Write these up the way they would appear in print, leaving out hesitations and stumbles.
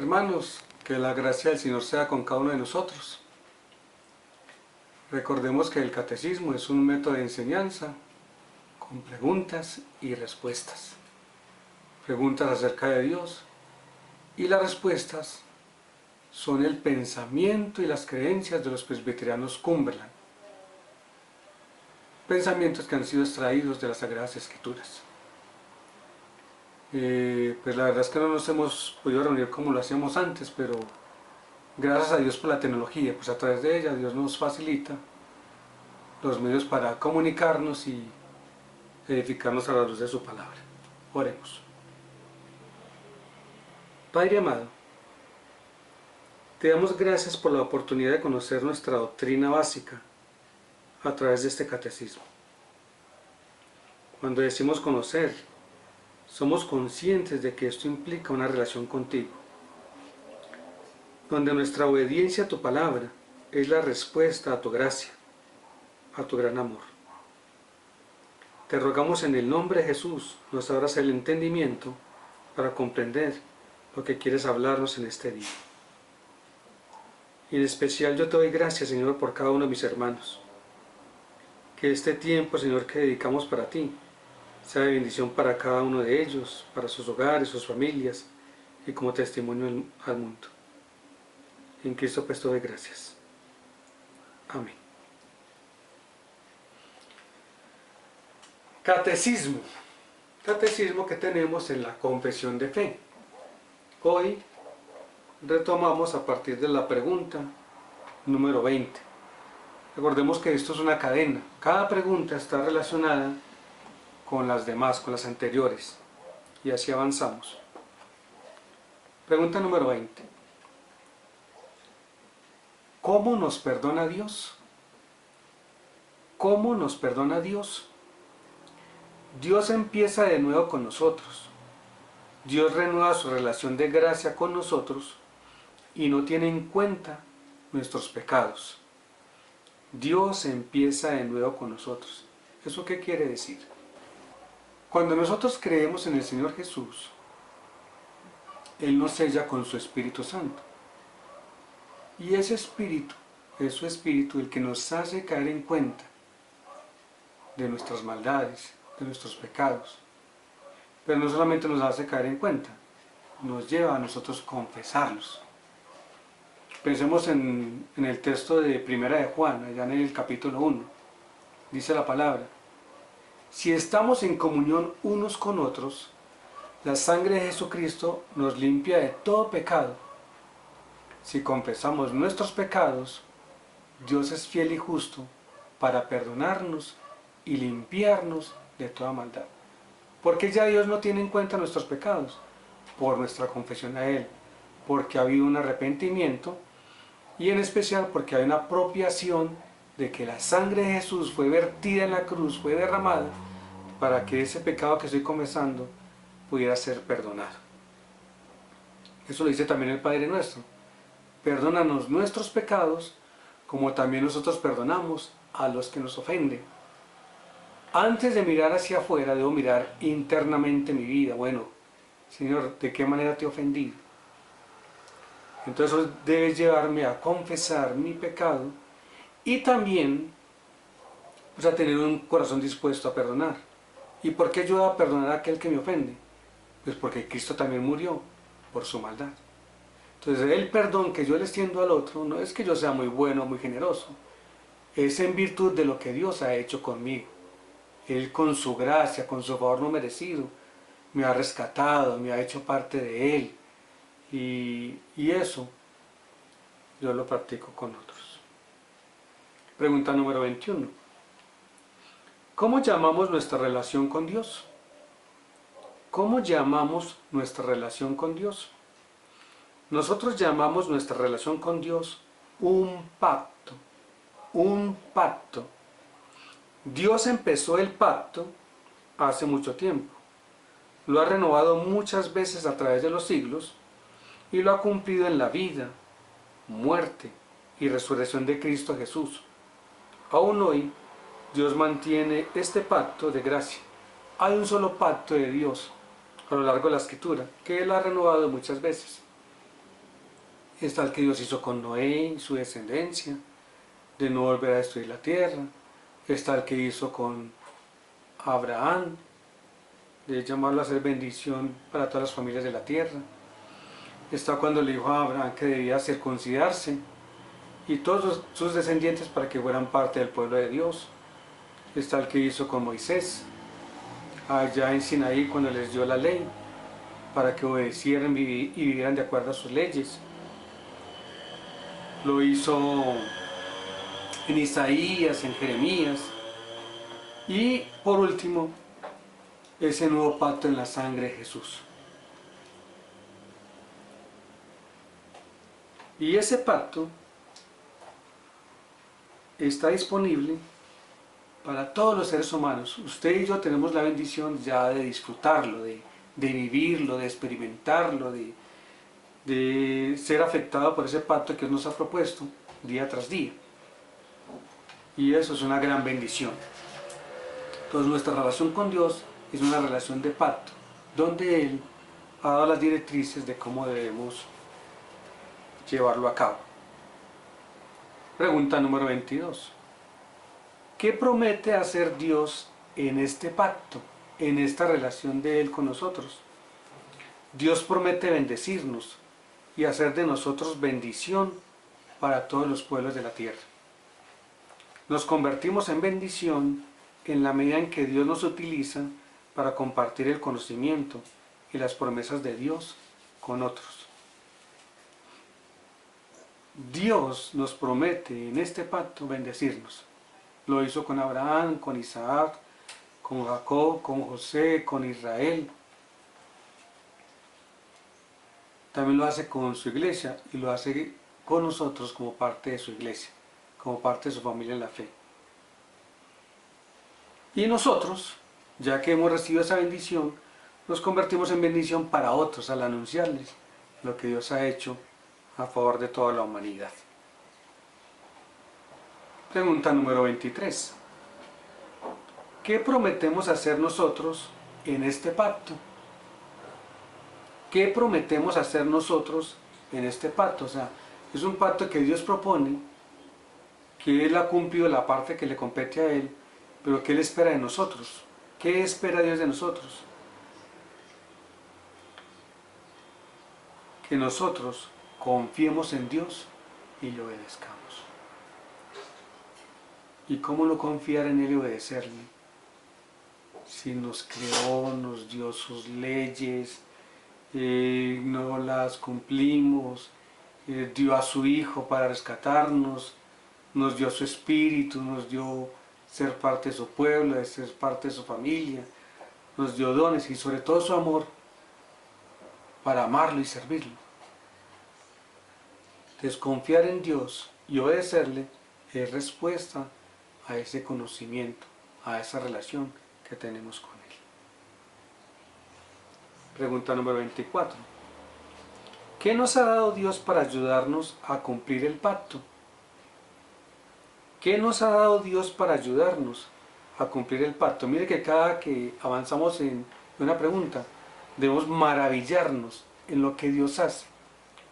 hermanos, que la gracia del Señor sea con cada uno de nosotros. Recordemos que el catecismo es un método de enseñanza con preguntas y respuestas. Preguntas acerca de Dios y las respuestas son el pensamiento y las creencias de los presbiterianos Cumberland. Pensamientos que han sido extraídos de las Sagradas Escrituras. Pues la verdad es que no nos hemos podido reunir como lo hacíamos antes, pero gracias a Dios por la tecnología, pues a través de ella Dios nos facilita los medios para comunicarnos y edificarnos a la luz de su palabra. Oremos. Padre amado, te damos gracias por la oportunidad de conocer nuestra doctrina básica a través de este catecismo. Cuando decimos conocer, somos conscientes de que esto implica una relación contigo, donde nuestra obediencia a tu palabra es la respuesta a tu gracia, a tu gran amor. Te rogamos en el nombre de Jesús, nos abras el entendimiento para comprender lo que quieres hablarnos en este día. Y en especial yo te doy gracias, Señor, por cada uno de mis hermanos. Que este tiempo, Señor, que dedicamos para ti, sea de bendición para cada uno de ellos, para sus hogares, sus familias y como testimonio al mundo. En Cristo pues te doy gracias. Amén. Catecismo. Catecismo que tenemos en la confesión de fe. Hoy retomamos a partir de la pregunta número 20. Recordemos que esto es una cadena. Cada pregunta está relacionada con las demás, con las anteriores. Y así avanzamos. Pregunta número 20. ¿Cómo nos perdona Dios? ¿Cómo nos perdona Dios? Dios empieza de nuevo con nosotros. Dios renueva su relación de gracia con nosotros y no tiene en cuenta nuestros pecados. Dios empieza de nuevo con nosotros. ¿Eso qué quiere decir? Cuando nosotros creemos en el Señor Jesús, Él nos sella con su Espíritu Santo. Y ese Espíritu es su Espíritu el que nos hace caer en cuenta de nuestras maldades, de nuestros pecados. Pero no solamente nos hace caer en cuenta, nos lleva a nosotros confesarlos. Pensemos en el texto de Primera de Juan, allá en el capítulo 1. Dice la palabra: si estamos en comunión unos con otros, la sangre de Jesucristo nos limpia de todo pecado. Si confesamos nuestros pecados, Dios es fiel y justo para perdonarnos y limpiarnos de toda maldad. Porque ya Dios no tiene en cuenta nuestros pecados por nuestra confesión a Él, porque ha habido un arrepentimiento y en especial porque hay una apropiación de que la sangre de Jesús fue vertida en la cruz, fue derramada, para que ese pecado que estoy confesando pudiera ser perdonado. Eso lo dice también el Padre Nuestro. Perdónanos nuestros pecados, como también nosotros perdonamos a los que nos ofenden. Antes de mirar hacia afuera, debo mirar internamente mi vida. Bueno, Señor, ¿de qué manera te he ofendido? Entonces eso debe llevarme a confesar mi pecado y también pues, a tener un corazón dispuesto a perdonar. ¿Y por qué yo voy a perdonar a aquel que me ofende? Pues porque Cristo también murió por su maldad. Entonces el perdón que yo le extiendo al otro no es que yo sea muy bueno, muy generoso. Es en virtud de lo que Dios ha hecho conmigo. Él con su gracia, con su favor no merecido, me ha rescatado, me ha hecho parte de Él. Y eso yo lo practico con otros. Pregunta número 21. ¿Cómo llamamos nuestra relación con Dios? ¿Cómo llamamos nuestra relación con Dios? Nosotros llamamos nuestra relación con Dios un pacto. Un pacto. Dios empezó el pacto hace mucho tiempo. Lo ha renovado muchas veces a través de los siglos y lo ha cumplido en la vida, muerte y resurrección de Cristo Jesús. Aún hoy, Dios mantiene este pacto de gracia. Hay un solo pacto de Dios a lo largo de la Escritura, que Él ha renovado muchas veces. Está el que Dios hizo con Noé y su descendencia, de no volver a destruir la tierra. Está el que hizo con Abraham, de llamarlo a ser bendición para todas las familias de la tierra. Está cuando le dijo a Abraham que debía circuncidarse y todos sus descendientes para que fueran parte del pueblo de Dios. Está el que hizo con Moisés, allá en Sinaí cuando les dio la ley, para que obedecieran y vivieran de acuerdo a sus leyes. Lo hizo en Isaías, en Jeremías. Y por último, ese nuevo pacto en la sangre de Jesús. Y ese pacto está disponible para todos los seres humanos. Usted y yo tenemos la bendición ya de disfrutarlo, de vivirlo, de experimentarlo, de ser afectado por ese pacto que Dios nos ha propuesto día tras día. Y eso es una gran bendición. Entonces nuestra relación con Dios es una relación de pacto, donde Él ha dado las directrices de cómo debemos llevarlo a cabo. Pregunta número 22. ¿Qué promete hacer Dios en este pacto, en esta relación de Él con nosotros? Dios promete bendecirnos y hacer de nosotros bendición para todos los pueblos de la tierra. Nos convertimos en bendición en la medida en que Dios nos utiliza para compartir el conocimiento y las promesas de Dios con otros. Dios nos promete en este pacto bendecirnos. Lo hizo con Abraham, con Isaac, con Jacob, con José, con Israel. También lo hace con su iglesia y lo hace con nosotros como parte de su iglesia, como parte de su familia en la fe. Y nosotros, ya que hemos recibido esa bendición, nos convertimos en bendición para otros al anunciarles lo que Dios ha hecho a favor de toda la humanidad. Pregunta número 23. ¿Qué prometemos hacer nosotros en este pacto? ¿Qué prometemos hacer nosotros en este pacto? O sea, es un pacto que Dios propone, que Él ha cumplido la parte que le compete a Él, pero ¿qué Él espera de nosotros? ¿Qué espera Dios de nosotros? Que nosotros confiemos en Dios y le obedezcamos. ¿Y cómo no confiar en Él y obedecerle? Si nos creó, nos dio sus leyes, no las cumplimos, dio a su Hijo para rescatarnos, nos dio su Espíritu, nos dio ser parte de su pueblo, de ser parte de su familia, nos dio dones y sobre todo su amor para amarlo y servirlo. Desconfiar en Dios y obedecerle es respuesta a ese conocimiento, a esa relación que tenemos con Él. Pregunta número 24. ¿Qué nos ha dado Dios para ayudarnos a cumplir el pacto? ¿Qué nos ha dado Dios para ayudarnos a cumplir el pacto? Mire que cada que avanzamos en una pregunta, debemos maravillarnos en lo que Dios hace.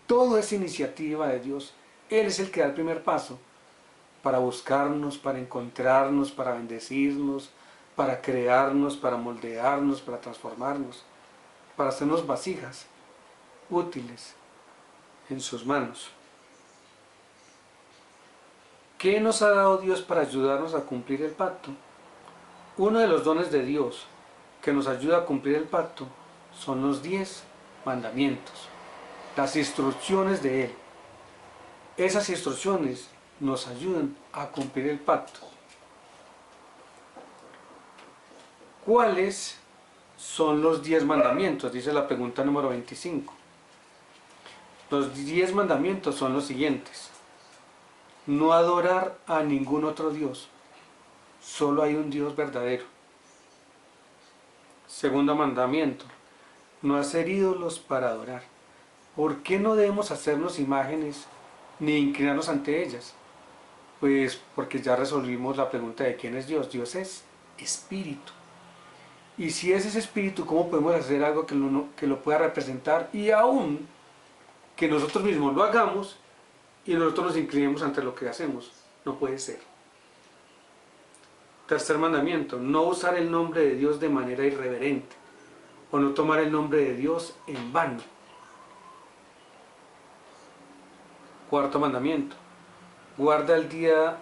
Todo es iniciativa de Dios. Él es el que da el primer paso para buscarnos, para encontrarnos, para bendecirnos, para crearnos, para moldearnos, para transformarnos, para hacernos vasijas útiles en sus manos. ¿Qué nos ha dado Dios para ayudarnos a cumplir el pacto? Uno de los dones de Dios que nos ayuda a cumplir el pacto son los 10 mandamientos, las instrucciones de Él. Esas instrucciones nos ayudan a cumplir el pacto. ¿Cuáles son los 10 mandamientos? Dice la pregunta número 25. Los 10 mandamientos son los siguientes. No adorar a ningún otro Dios. Solo hay un Dios verdadero. Segundo mandamiento. No hacer ídolos para adorar. ¿Por qué no debemos hacernos imágenes ni inclinarnos ante ellas? Pues porque ya resolvimos la pregunta de quién es Dios. Dios es espíritu. Y si es ese espíritu, ¿cómo podemos hacer algo que lo pueda representar y aún que nosotros mismos lo hagamos y nosotros nos inclinemos ante lo que hacemos. No puede ser. Tercer mandamiento, no usar el nombre de Dios de manera irreverente o no tomar el nombre de Dios en vano. Cuarto mandamiento, guarda el día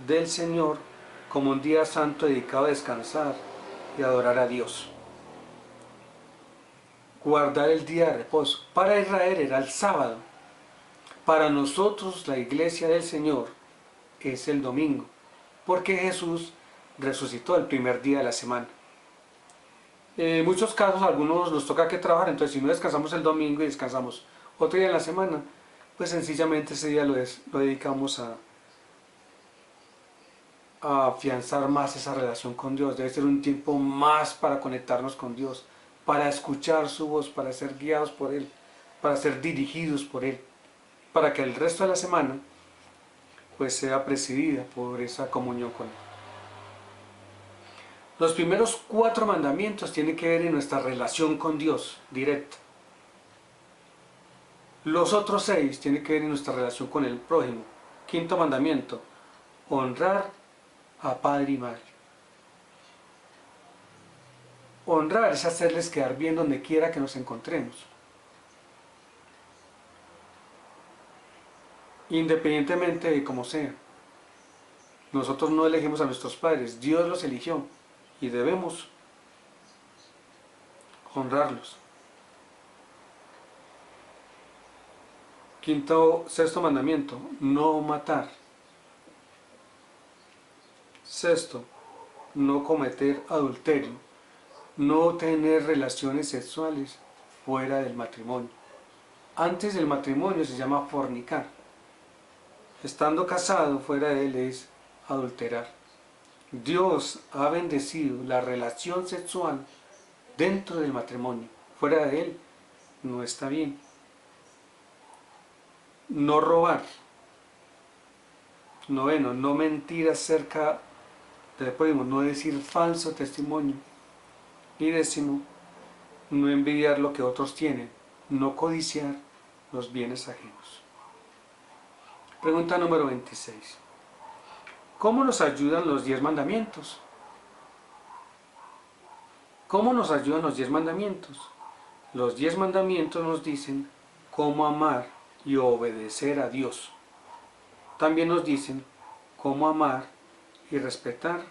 del Señor como un día santo dedicado a descansar y adorar a Dios. Guardar el día de reposo. Para Israel era el sábado. Para nosotros la iglesia del Señor es el domingo, porque Jesús resucitó el primer día de la semana. En muchos casos, a algunos nos toca que trabajar, entonces si no descansamos el domingo y descansamos otro día de la semana, pues sencillamente ese día lo dedicamos a afianzar más esa relación con Dios. Debe ser un tiempo más para conectarnos con Dios, para escuchar su voz, para ser guiados por Él, para ser dirigidos por Él, para que el resto de la semana pues sea presidida por esa comunión con Él. Los primeros 4 mandamientos tienen que ver en nuestra relación con Dios directa. Los otros 6 tienen que ver en nuestra relación con el prójimo. Quinto mandamiento, honrar a padre y madre. Honrar es hacerles quedar bien donde quiera que nos encontremos. Independientemente de cómo sea. Nosotros no elegimos a nuestros padres, Dios los eligió y debemos honrarlos. Sexto mandamiento, no matar. Sexto, no cometer adulterio, no tener relaciones sexuales fuera del matrimonio. Antes del matrimonio se llama fornicar. Estando casado fuera de él es adulterar. Dios ha bendecido la relación sexual dentro del matrimonio. Fuera de él no está bien. No robar. Noveno, no mentir acerca del prójimo, no decir falso testimonio. Y décimo, no envidiar lo que otros tienen, no codiciar los bienes ajenos. Pregunta número 26. ¿Cómo nos ayudan los 10 mandamientos? ¿Cómo nos ayudan los 10 mandamientos? Los 10 mandamientos nos dicen cómo amar y obedecer a Dios. También nos dicen cómo amar y respetar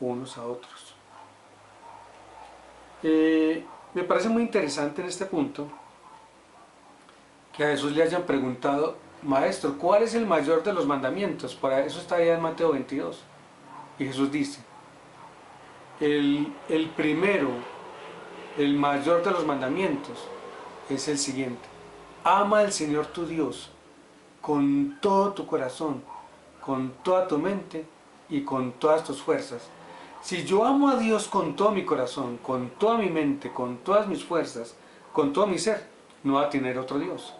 unos a otros. Me parece muy interesante en este punto que a Jesús le hayan preguntado: Maestro, ¿cuál es el mayor de los mandamientos? Para eso está allá en Mateo 22. Y Jesús dice, el primero, el mayor de los mandamientos es el siguiente: ama al Señor tu Dios con todo tu corazón, con toda tu mente y con todas tus fuerzas. Si yo amo a Dios con todo mi corazón, con toda mi mente, con todas mis fuerzas, con todo mi ser, no voy a tener otro Dios.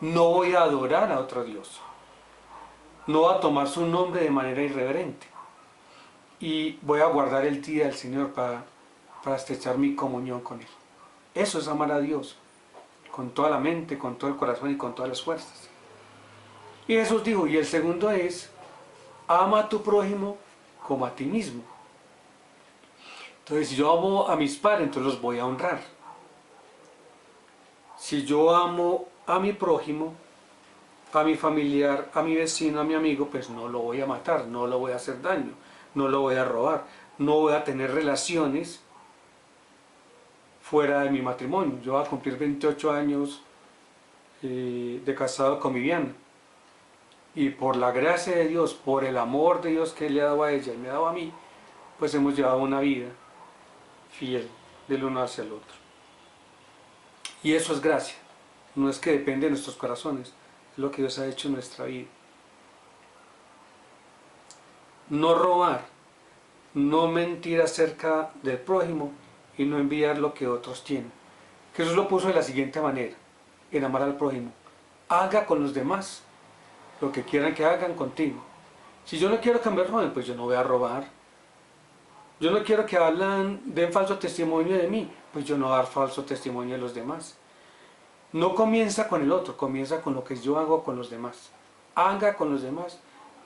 No voy a adorar a otro Dios. No voy a tomar su nombre de manera irreverente. Y voy a guardar el día del Señor para estrechar mi comunión con Él. Eso es amar a Dios, con toda la mente, con todo el corazón y con todas las fuerzas. Y Jesús dijo, y el segundo es, ama a tu prójimo como a ti mismo. Entonces, si yo amo a mis padres, entonces los voy a honrar. Si yo amo a mi prójimo, a mi familiar, a mi vecino, a mi amigo, pues no lo voy a matar, no lo voy a hacer daño, no lo voy a robar, no voy a tener relaciones fuera de mi matrimonio. Yo voy a cumplir 28 años de casado con Viviana. Y por la gracia de Dios, por el amor de Dios que Él le ha dado a ella y me ha dado a mí, pues hemos llevado una vida fiel del uno hacia el otro. Y eso es gracia. No es que depende de nuestros corazones, es lo que Dios ha hecho en nuestra vida. No robar, no mentir acerca del prójimo y no envidiar lo que otros tienen. Jesús lo puso de la siguiente manera, en amar al prójimo: haga con los demás lo que quieran que hagan contigo. Si yo no quiero que me roben, pues yo no voy a robar. Yo no quiero que den falso testimonio de mí, pues yo no voy a dar falso testimonio de los demás. No comienza con el otro, comienza con lo que yo hago con los demás. Haga con los demás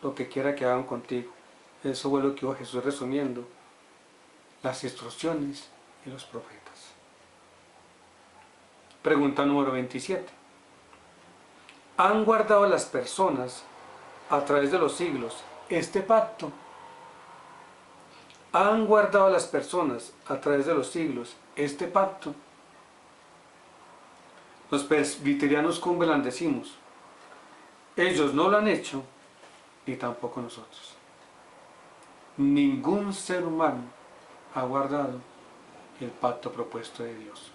lo que quiera que hagan contigo. Eso fue lo que dijo Jesús resumiendo las instrucciones y los profetas. Pregunta número 27. ¿Han guardado las personas a través de los siglos este pacto? ¿Han guardado las personas a través de los siglos este pacto? Los presbiterianos Cumberland decimos, ellos no lo han hecho, ni tampoco nosotros. Ningún ser humano ha guardado el pacto propuesto de Dios,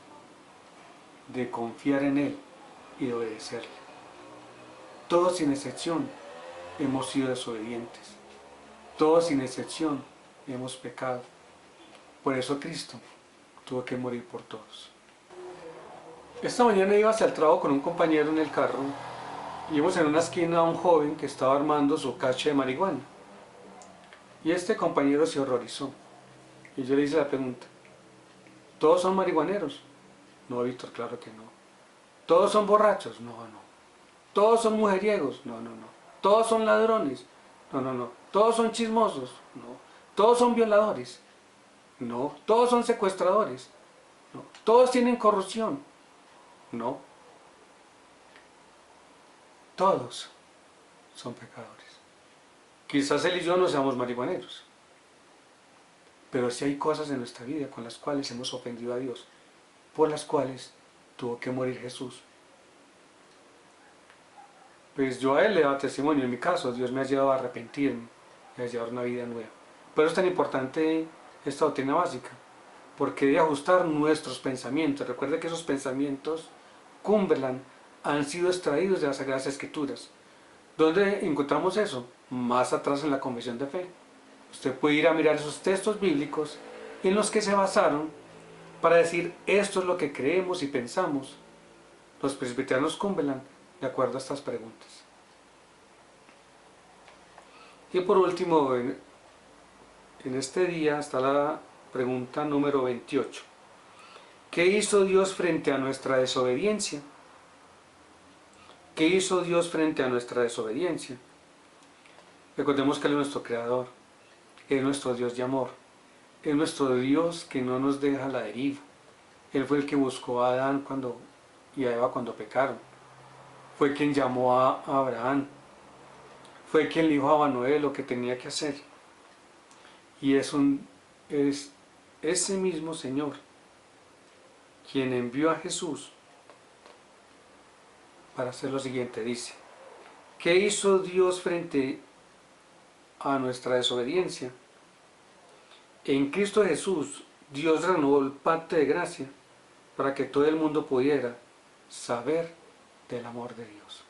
de confiar en Él y de obedecerle. Todos sin excepción hemos sido desobedientes. Todos sin excepción hemos pecado. Por eso Cristo tuvo que morir por todos. Esta mañana iba hacia el trabajo con un compañero en el carro y vimos en una esquina a un joven que estaba armando su cacho de marihuana. Y este compañero se horrorizó. Y yo le hice la pregunta, ¿todos son marihuaneros? No, Víctor, claro que no. ¿Todos son borrachos? No, no. ¿Todos son mujeriegos? No, no, no. ¿Todos son ladrones? No, no, no. ¿Todos son chismosos? No. ¿Todos son violadores? No. ¿Todos son secuestradores? No. ¿Todos tienen corrupción? No. Todos son pecadores. Quizás él y yo no seamos marihuaneros, pero sí hay cosas en nuestra vida con las cuales hemos ofendido a Dios, por las cuales tuvo que morir Jesús. Pues yo a él le daba testimonio, en mi caso Dios me ha llevado a arrepentirme y a llevar una vida nueva. Por eso es tan importante esta doctrina básica, porque debe ajustar nuestros pensamientos. Recuerde que esos pensamientos, Cumberland, han sido extraídos de las Sagradas Escrituras. ¿Dónde encontramos eso? Más atrás en la Confesión de Fe. Usted puede ir a mirar esos textos bíblicos en los que se basaron para decir esto es lo que creemos y pensamos los presbiterianos Cumberland de acuerdo a estas preguntas. Y por último, en este día está la pregunta número 28. ¿Qué hizo Dios frente a nuestra desobediencia? ¿Qué hizo Dios frente a nuestra desobediencia? Recordemos que Él es nuestro Creador, Él es nuestro Dios de amor, Él es nuestro Dios que no nos deja a la deriva. Él fue el que buscó a Adán y a Eva cuando pecaron. Fue quien llamó a Abraham. Fue quien le dijo a Manuel lo que tenía que hacer. Y es ese mismo Señor quien envió a Jesús para hacer lo siguiente. Dice, ¿qué hizo Dios frente a nuestra desobediencia? En Cristo Jesús, Dios renovó el pacto de gracia para que todo el mundo pudiera saber del amor de Dios.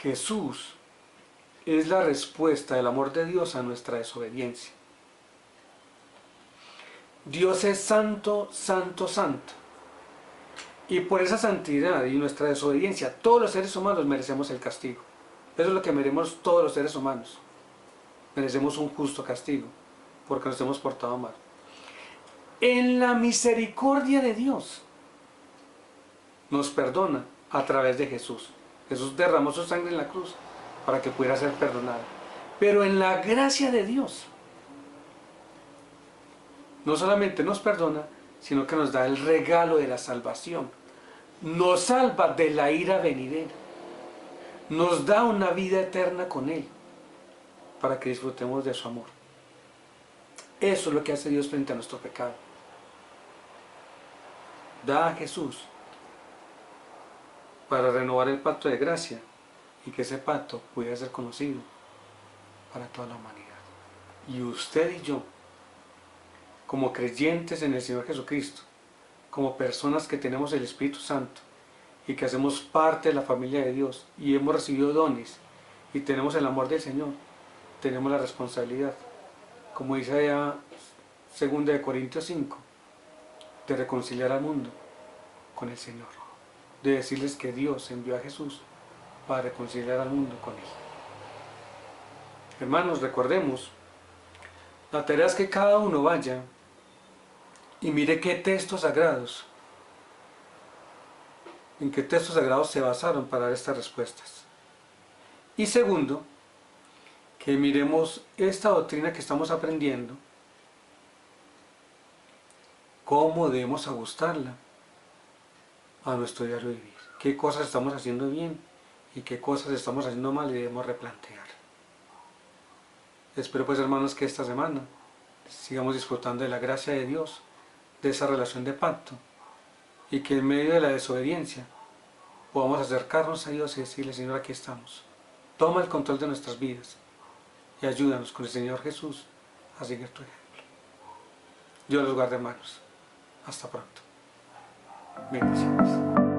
Jesús es la respuesta del amor de Dios a nuestra desobediencia. Dios es santo, santo, santo. Y por esa santidad y nuestra desobediencia, todos los seres humanos merecemos el castigo. Eso es lo que merecemos todos los seres humanos. Merecemos un justo castigo, porque nos hemos portado mal. En la misericordia de Dios, nos perdona a través de Jesús. Jesús derramó su sangre en la cruz para que pudiera ser perdonado. Pero en la gracia de Dios, no solamente nos perdona, sino que nos da el regalo de la salvación. Nos salva de la ira venidera. Nos da una vida eterna con Él, para que disfrutemos de su amor. Eso es lo que hace Dios frente a nuestro pecado. Da a Jesús para renovar el pacto de gracia y que ese pacto pudiera ser conocido para toda la humanidad. Y usted y yo, como creyentes en el Señor Jesucristo, como personas que tenemos el Espíritu Santo y que hacemos parte de la familia de Dios y hemos recibido dones y tenemos el amor del Señor, tenemos la responsabilidad, como dice allá 2 Corintios 5, de reconciliar al mundo con el Señor, de decirles que Dios envió a Jesús para reconciliar al mundo con Él. Hermanos, recordemos, la tarea es que cada uno vaya y mire qué textos sagrados en qué textos sagrados se basaron para dar estas respuestas. Y segundo, que miremos esta doctrina que estamos aprendiendo, cómo debemos ajustarla a nuestro diario vivir. Qué cosas estamos haciendo bien y qué cosas estamos haciendo mal y debemos replantear. Espero pues, hermanos, que esta semana sigamos disfrutando de la gracia de Dios, de esa relación de pacto, y que en medio de la desobediencia podamos acercarnos a Dios y decirle: Señor, aquí estamos. Toma el control de nuestras vidas y ayúdanos con el Señor Jesús a seguir tu ejemplo. Dios los guarde, hermanos. Hasta pronto. Bendiciones.